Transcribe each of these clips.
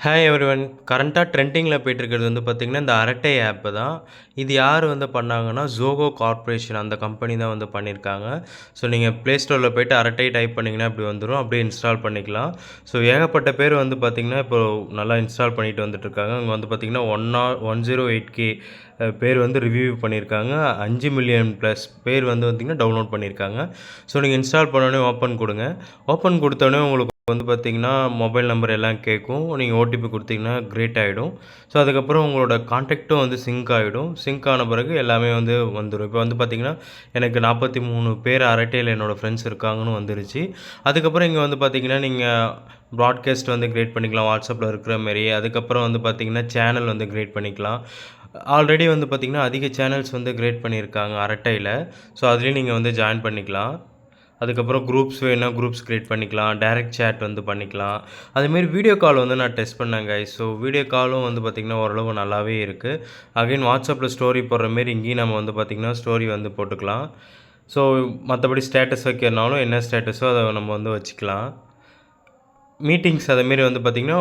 Hi everyone. கரண்ட்டா ட்ரெண்டிங்கில போயிட்டுருக்கிறது வந்து பார்த்தீங்கன்னா, இந்த அரட்டை ஆப் தான். இது யார் வந்து பண்ணாங்கன்னா, Zoho கார்ப்பரேஷன் அந்த கம்பெனி தான் வந்து பண்ணியிருக்காங்க. ஸோ நீங்க Play Storeல போயிட்டு அரட்டை டைப் பண்ணீங்கன்னா இப்படி வந்துரும். அப்படியே இன்ஸ்டால் பண்ணிக்கலாம். ஸோ ஏகப்பட்ட பேர் வந்து பார்த்தீங்கன்னா, இப்போ நல்லா இன்ஸ்டால் பண்ணிட்டு வந்துட்டுருக்காங்க. இங்க வந்து பார்த்தீங்கன்னா, 108K பேர் வந்து ரிவ்யூ பண்ணியிருக்காங்க. 5,000,000 ப்ளஸ் பேர் வந்து பார்த்தீங்கன்னா, டவுன்லோட் பண்ணியிருக்காங்க. ஸோ நீங்க இன்ஸ்டால் பண்ணோனே ஓப்பன் குடுங்க. ஓப்பன் குடுத்தோனே உங்களுக்கு வந்து பார்த்தீங்கன்னா, மொபைல் நம்பர் எல்லாம் கேட்கும். நீங்க ஓடிபி குடுத்தீங்கன்னா கிரியேட் ஆயிடும். ஸோ அதுக்கப்புறம் உங்களோட கான்டாக்ட்டும் வந்து சிங்க் ஆயிடும். சிங்க் ஆன பிறகு எல்லாமே வந்து வந்துரும். இப்போ வந்து பார்த்தீங்கன்னா, எனக்கு 43 பேர் அரட்டையில என்னோட ஃப்ரெண்ட்ஸ் இருக்காங்கன்னு வந்துருச்சு. அதுக்கப்புறம் இங்க வந்து பார்த்தீங்கன்னா, நீங்க ப்ராட்காஸ்ட் வந்து கிரியேட் பண்ணிக்கலாம். WhatsAppல இருக்கிற மாரி. அதுக்கப்புறம் வந்து பார்த்தீங்கன்னா, சேனல் வந்து கிரியேட் பண்ணிக்கலாம். ஆல்ரெடி வந்து பார்த்தீங்கன்னா, அதிக சேனல்ஸ் வந்து கிரியேட் பண்ணியிருக்காங்க அரட்டையில. ஸோ அதிலயும் நீங்க வந்து ஜாயின் பண்ணிக்கலாம். அதுக்கப்புறம் குரூப்ஸ் வேணுனா குரூப்ஸ் கிரியேட் பண்ணிக்கலாம். டைரக்ட் சேட் வந்து பண்ணிக்கலாம். அதேமாரி வீடியோ கால் வந்து நான் டெஸ்ட் பண்ணேன் கைஸ். ஸோ வீடியோ காலும் வந்து பார்த்திங்கன்னா, ஓரளவு நல்லாவே இருக்குது. அகைன் வாட்ஸ்அப்பில் ஸ்டோரி போடுற மாரி இங்கேயும் நம்ம வந்து பார்த்திங்கன்னா, ஸ்டோரி வந்து போட்டுக்கலாம். ஸோ மற்றபடி ஸ்டேட்டஸ் வைக்கிறனாலும் என்ன ஸ்டேட்டஸோ அதை நம்ம வந்து வச்சுக்கலாம். மீட்டிங்ஸ் அதேமாரி வந்து பார்த்திங்கன்னா,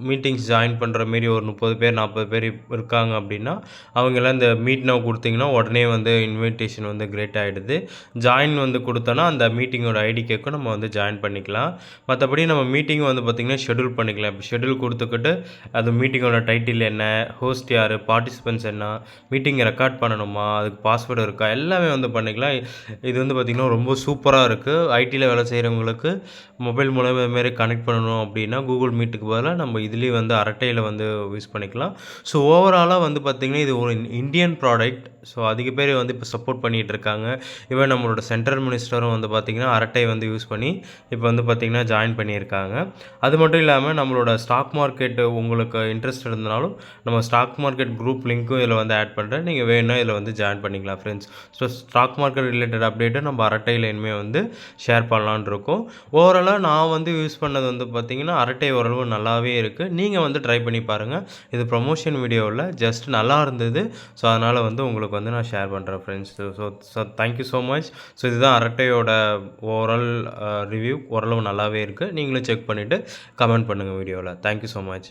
மீட்டிங்ஸ் ஜாயின் பண்ணுற மாரி ஒரு 30 பேர் 40 பேர் இருக்காங்க அப்படின்னா, அவங்கெல்லாம் இந்த மீட் நவ் கொடுத்தீங்கன்னா, உடனே வந்து இன்விடேஷன் வந்து கிரியேட் ஆகிடுது. ஜாயின் வந்து கொடுத்தோன்னா, அந்த மீட்டிங்கோட ஐடி கேட்கும். நம்ம வந்து ஜாயின் பண்ணிக்கலாம். மற்றபடி நம்ம மீட்டிங் வந்து பார்த்திங்கன்னா, ஷெட்யூல் பண்ணிக்கலாம். இப்போ ஷெட்யூல் கொடுத்துக்கிட்டு, அது மீட்டிங்கோட டைட்டில் என்ன, ஹோஸ்ட் யார், பார்ட்டிசிபென்ட்ஸ் என்ன, மீட்டிங் ரெக்கார்ட் பண்ணணுமா, அதுக்கு பாஸ்வேர்டு இருக்கா, எல்லாமே வந்து பண்ணிக்கலாம். இது வந்து பார்த்திங்கன்னா, ரொம்ப சூப்பராக இருக்குது. ஐடியில் வேலை செய்கிறவங்களுக்கு மொபைல் மூலமா இதுமாரி கனெக்ட் பண்ணணும் அப்படின்னா, கூகுள் மீட்டுக்கு பதிலா நம்ம இதுலேயே வந்து அரட்டையில் வந்து யூஸ் பண்ணிக்கலாம். ஸோ ஓவராலாக வந்து பார்த்திங்கன்னா, இது ஒரு இந்தியன் ப்ராடக்ட். ஸோ அதிக பேர் வந்து இப்போ சப்போர்ட் பண்ணிகிட்டு இருக்காங்க. ஈவன் நம்மளோட சென்ட்ரல் மினிஸ்டரும் வந்து பார்த்திங்கன்னா, அரட்டை வந்து யூஸ் பண்ணி இப்போ வந்து பார்த்திங்கன்னா, ஜாயின் பண்ணியிருக்காங்க. அது மட்டும் இல்லாமல் நம்மளோட ஸ்டாக் மார்க்கெட் உங்களுக்கு இன்ட்ரெஸ்ட் இருந்தனாலும், நம்ம ஸ்டாக் மார்க்கெட் குரூப் லிங்க்கும் இதில் வந்து ஆட் பண்ணுறேன். நீங்கள் வேணும்னா இதில் வந்து ஜாயின் பண்ணிக்கலாம் friends. So stock market related அப்டேட்டை நம்ம அரட்டையில் இனிமேல் வந்து ஷேர் பண்ணலான்னு இருக்கோம். ஓவராலாக நான் வந்து யூஸ் பண்ணது வந்து பார்த்திங்கன்னா, அரட்டை ஓரளவு நல்லாவே இருக்குது. நீங்கள் வந்து ட்ரை பண்ணி பாருங்கள். இது ப்ரமோஷன் வீடியோ இல்ல. ஜஸ்ட் நல்லா இருந்தது. ஸோ அதனால் வந்து உங்களுக்கு வந்து நான் ஷேர் பண்ணுறேன் friends. So thank you so much. So இதுதான் அரட்டையோட ஓவரால் ரிவ்யூ. ஓரளவு நல்லாவே இருக்குது. நீங்களும் செக் பண்ணிவிட்டு கமெண்ட் பண்ணுங்கள் வீடியோவில். Thank you so much.